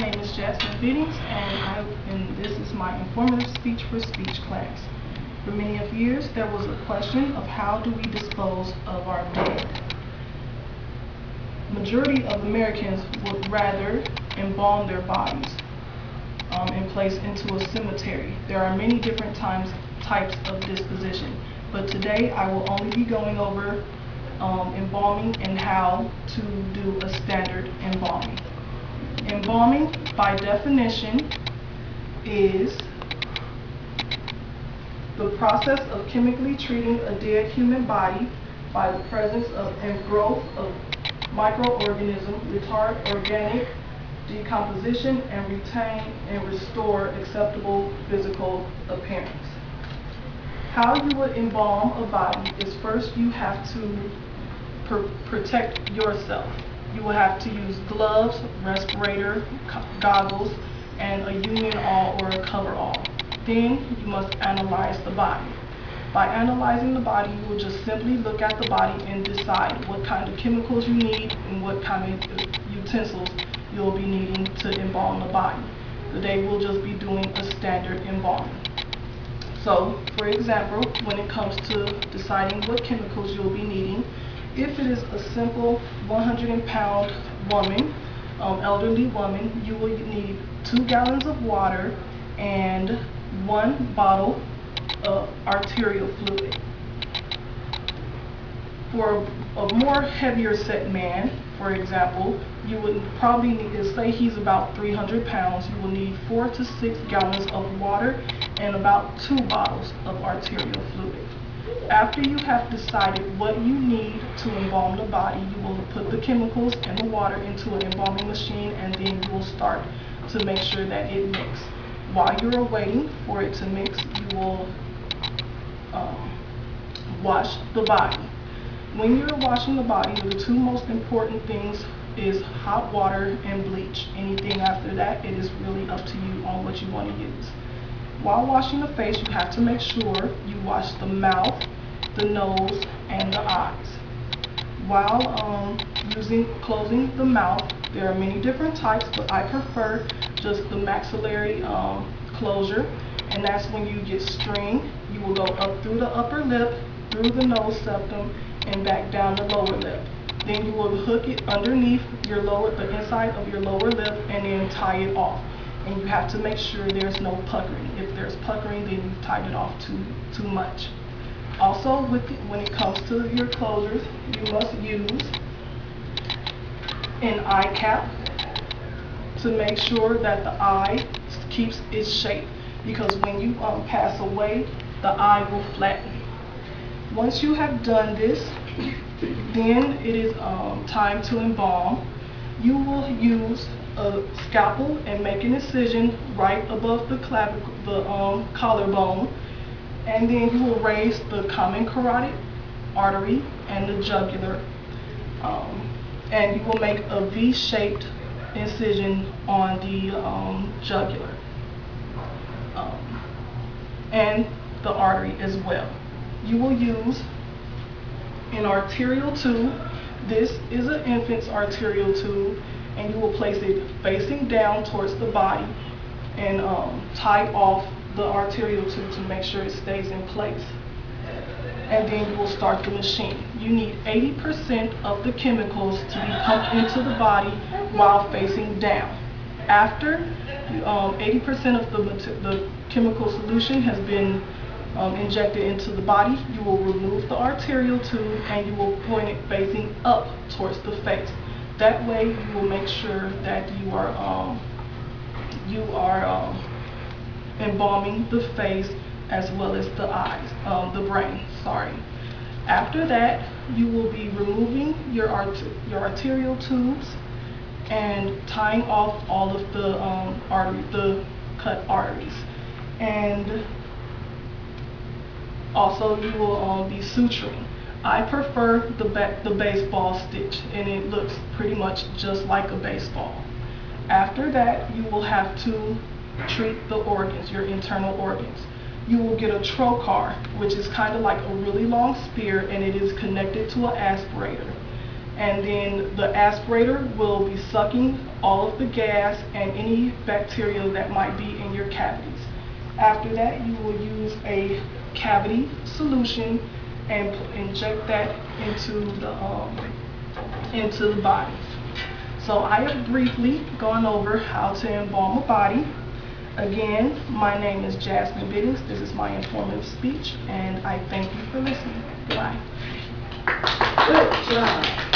name is Jasmine Biddings, and this is my Informative Speech for Speech class. For many of years, there was a question of how do we dispose of our dead. Majority of Americans would rather embalm their bodies and place into a cemetery. There are many different types of disposition, but today I will only be going over embalming and how to do a standard embalming. Embalming, by definition, is the process of chemically treating a dead human body by the presence of and growth of microorganisms, retard organic decomposition, and retain and restore acceptable physical appearance. How you would embalm a body is first you have to protect yourself. You will have to use gloves, respirator, goggles, and a union all or a coverall. Then you must analyze the body. By analyzing the body, you will just simply look at the body and decide what kind of chemicals you need and what kind of utensils you'll be needing to embalm the body. Today we'll just be doing a standard embalming. So, for example, when it comes to deciding what chemicals you'll be needing, if it is a simple 100-pound woman, elderly woman, you will need 2 gallons of water and 1 bottle of arterial fluid. For a more heavier set man, for example, you would probably need to say he's about 300 pounds. You will need 4 to 6 gallons of water and about 2 bottles of arterial fluid. After you have decided what you need to embalm the body, you will put the chemicals and the water into an embalming machine, and then you will start to make sure that it mixes. While you're waiting for it to mix, you will wash the body. When you're washing the body, the 2 most important things is hot water and bleach. Anything after that, it is really up to you on what you want to use. While washing the face, you have to make sure you wash the mouth, the nose, and the eyes. While closing the mouth, there are many different types, but I prefer just the maxillary closure, and that's when you get string. You will go up through the upper lip, through the nose septum, and back down the lower lip. Then you will hook it underneath the inside of your lower lip, and then tie it off. And you have to make sure there's no puckering. If there's puckering, then you've tied it off too much. Also, when it comes to your closures, you must use an eye cap to make sure that the eye keeps its shape, because when you pass away, the eye will flatten. Once you have done this, then it is time to embalm. You will use a scalpel and make an incision right above the collarbone, and then you will raise the common carotid artery and the jugular, and you will make a V-shaped incision on the jugular and the artery as well. You will use an arterial tube. This is an infant's arterial tube, and you will place it facing down towards the body and tie off the arterial tube to make sure it stays in place. And then you will start the machine. You need 80% of the chemicals to be pumped into the body while facing down. After 80% of the chemical solution has been injected into the body, you will remove the arterial tube and you will point it facing up towards the face. That way you will make sure that you are embalming the face as well as the eyes, the brain, sorry. After that, you will be removing your arterial tubes and tying off all of the cut arteries. And also you will be suturing. I prefer the baseball stitch, and it looks pretty much just like a baseball. After that, you will have to treat the organs, your internal organs. You will get a trocar, which is kind of like a really long spear, and it is connected to an aspirator. And then the aspirator will be sucking all of the gas and any bacteria that might be in your cavities. After that, you will use a cavity solution and inject that into the body. So I have briefly gone over how to embalm a body. Again, my name is Jasmine Biddings. This is my informative speech, and I thank you for listening. Goodbye. Good job.